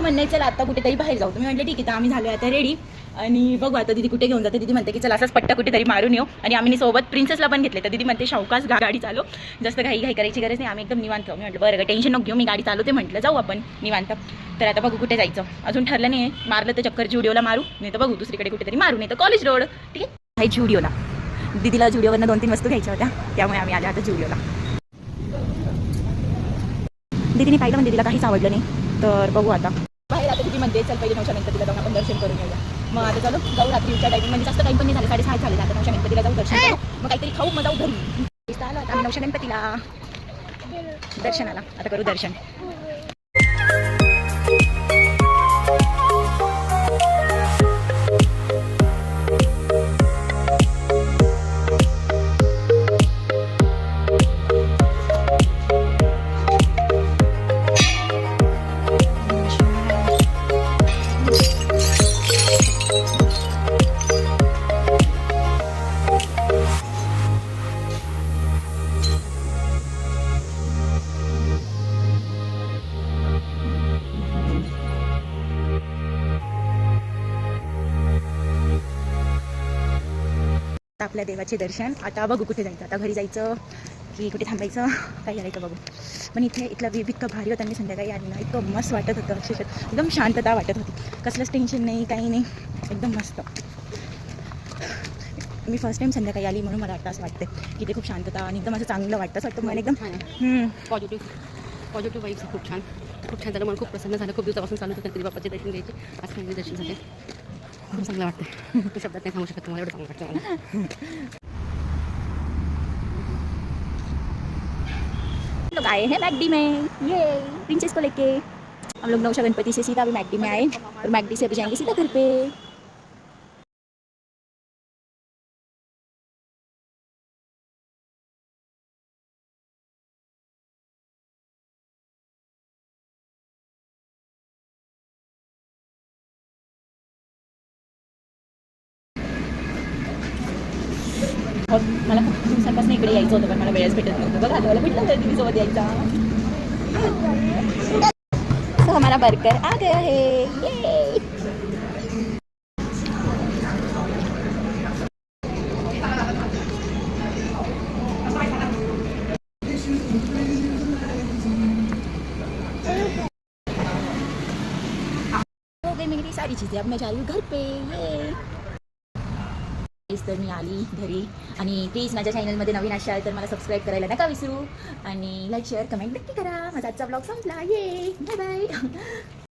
म्हणणे चला आता कुठेतरी बाहेर जाऊ. तुम्ही म्हटलं ठीक आहे, तर आम्ही झालो आता रेडी आणि बघू आता दीदी कुठे घेऊन जाते. दीदी म्हणते की चला असाच पट्टा कुठेतरी मारून येऊ आणि आम्ही सोबत प्रिन्सेसला पण घेतले. तर दीदी म्हणते शावकाश गाडी चालव, जास्त घाई करायची गरज नाही, आम्ही एकदम निवांत. मी म्हटलं बरं टेन्शन नको घेऊ, मी गाडी चालवते म्हटलं, जाऊ आपण निवांत. तर आता बघू कुठे जायचं, अजून ठरलं नाही. मारलं तर चक्कर जुडिओला मारू, नाही तर बघू दुसरीकडे कुठेतरी मारू, नाही तर कॉलेज रोड. ठीक आहे, आहे जुडिओला. दीदीला जुडिओवरनं 2-3 वस्तू घ्यायच्या होत्या, त्यामुळे आम्ही आल्या आता जुडिओला. दीदीने पाहिलं पण दीदीला काहीच आवडलं नाही. तर बघू आता बाहेर. आता दीदी म्हणते चल पहिले 9 गणपतीला जाऊन आपण दर्शन करून येऊया. मग आता चलो जाऊ रात्रीच्या टाईमिंग, म्हणजे जास्त टाईम पण नाही झाले, 6:30 झाले. आता 9 गणपतीला जाऊ दर्शन करू, मग काहीतरी खाऊ, मग जाऊ घरी. आलो आता 9 गणपतीला दर्शनाला. आता करू दर्शन. आपल्या देवाचे दर्शन. आता बघू कुठे जायचं, आता घरी जायचं की कुठे थांबायचं, काय करायचं बघू. पण इथला व्ह्यू इतकं भारी होता. मी संध्याकाळी आली ना, इतकं मस्त वाटत होतं, अक्षरशः एकदम शांतता वाटत होती, कसलंच टेन्शन नाही, काही नाही, एकदम मस्त. मी फर्स्ट टाइम संध्याकाळी आली म्हणून मला वाटतं असं वाटतं की ते खूप शांतता आणि एकदम असं चांगलं वाटतं. असं वाटतं मला एकदम पॉझिटिव्ह वाईब्स खूप छान झालं. मला खूप प्रसन्न झालं. खूप दिवसापासून चालू होतं गणपती बाप्पाचे दर्शन घ्यायचे. आज काही दर्शन झाले, खूप चांगलं वाटतं. मी शब्दात नाही सांगू शकत तुम्हाला, एवढं चांगलं वाटतं मला. लोग आए हैं मैकडी में, ये प्रिंसेस को लेके. हम लोग 9 गणपति से सीधा अभी मैकडी में आए और मैकडी से अभी जाएंगे सीधा घर पे. मला खूप दिवसांपासून इकडे यायचं होतं, पण मला वेळच भेटत नव्हतं. बघा आता मला भेटलं तर दीदीसोबत यायचा. तो हमारा बर्गर आ गया है, ये. हो गई मेरी सारी चीज़ें, अब मैं जा रही हूँ घर पे. ये तर मी आली घरी. आणि प्लीज माझ्या चॅनलमध्ये नवीन असाल तर मला सबस्क्राईब करायला नका विसरू आणि लाईक शेअर कमेंट नक्की करा. माझा आजचा ब्लॉग संपला. ये बाय बाय.